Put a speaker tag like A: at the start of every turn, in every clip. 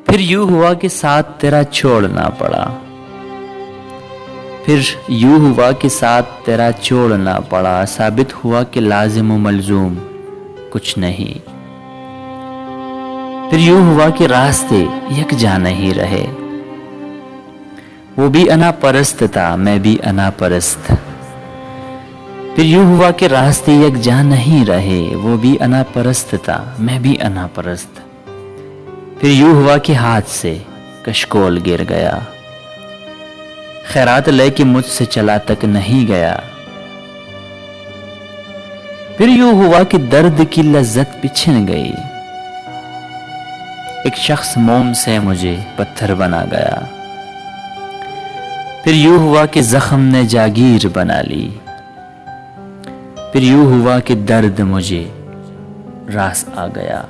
A: پھر یوں ہوا کہ ساتھ تیرا چھوڑنا پڑا، پھر یوں ہوا کہ ساتھ تیرا چھوڑنا پڑا، ثابت ہوا کہ لازم و ملزوم کچھ نہیں۔ پھر یوں ہوا کہ راستے یکجاں نہیں رہے، وہ بھی انا پرست تھا میں بھی انا پرست۔ پھر یوں ہوا کہ راستے یکجاں نہیں رہے، وہ بھی انا پرست تھا میں بھی انا پرست۔ پھر یوں ہوا کہ ہاتھ سے کشکول گر گیا، خیرات لے کے مجھ سے چلا تک نہیں گیا۔ پھر یوں ہوا کہ درد کی لذت بچھن گئی، ایک شخص موم سے مجھے پتھر بنا گیا۔ پھر یوں ہوا کہ زخم نے جاگیر بنا لی، پھر یوں ہوا کہ درد مجھے راس آ گیا۔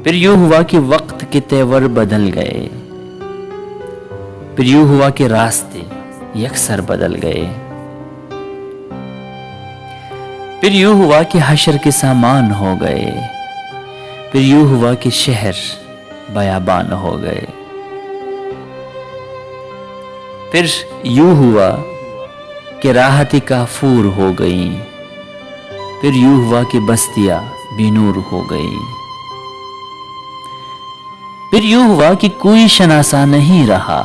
A: پھر یوں ہوا کہ وقت کے تیور بدل گئے، پھر یوں ہوا کہ راستے یکسر بدل گئے۔ پھر یوں ہوا کہ حشر کے سامان ہو گئے، پھر یوں ہوا کہ شہر بیابان ہو گئے۔ پھر یوں ہوا کہ راحتی کافور ہو گئیں، پھر یوں ہوا کہ بستیاں بے نور ہو گئیں۔ پھر یوں ہوا کہ کوئی شناسا نہیں رہا،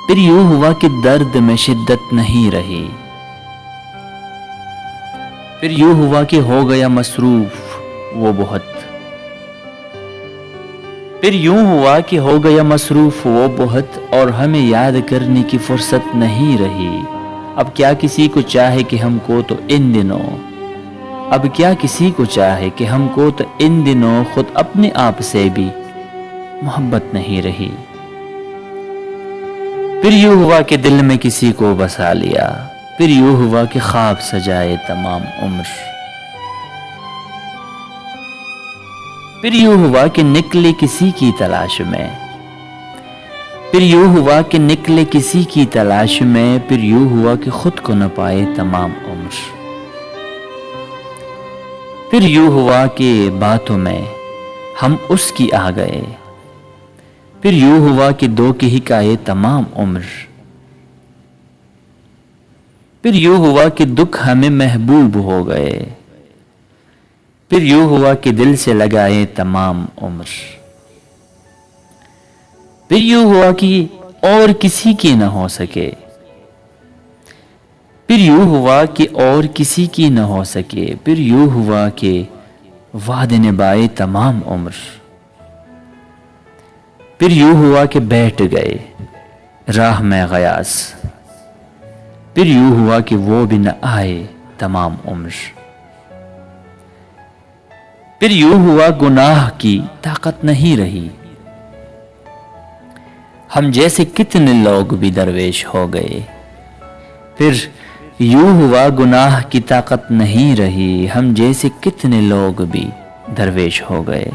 A: پھر یوں ہوا کہ درد میں شدت نہیں رہی۔ پھر یوں ہوا کہ ہو گیا مصروف وہ بہت، پھر یوں ہوا کہ ہو گیا مصروف وہ بہت، اور ہمیں یاد کرنے کی فرصت نہیں رہی۔ اب کیا کسی کو چاہے کہ ہم کو تو ان دنوں، اب کیا کسی کو چاہے کہ ہم کو تو ان دنوں خود اپنے آپ سے بھی محبت نہیں رہی۔ پھر یوں ہوا کہ دل میں کسی کو بسا لیا، پھر یوں ہوا کہ خواب سجائے تمام عمر۔ پھر یوں ہوا کہ نکلے کسی کی تلاش میں، پھر یوں ہوا کہ نکلے کسی کی تلاش میں، پھر یوں ہوا کہ خود کو نہ پائے تمام عمر۔ پھر یوں ہوا کہ باتوں میں ہم اس کی آ گئے، پھر یوں ہوا کہ دو کی حکایت تمام عمر۔ پھر یوں ہوا کہ دکھ ہمیں محبوب ہو گئے، پھر یوں ہوا کہ دل سے لگائے تمام عمر۔ پھر یوں ہوا کہ اور کسی کی نہ ہو سکے، پھر یوں ہوا کہ اور کسی کی نہ ہو سکے، پھر یوں ہوا کہ وعدے نبھائے تمام عمر۔ پھر یوں ہوا کہ بیٹھ گئے راہ میں غیاث، پھر یوں ہوا کہ وہ بھی نہ آئے تمام عمر۔ پھر یوں ہوا گناہ کی طاقت نہیں رہی، ہم جیسے کتنے لوگ بھی درویش ہو گئے۔ پھر یوں ہوا گناہ کی طاقت نہیں رہی، ہم جیسے کتنے لوگ بھی درویش ہو گئے۔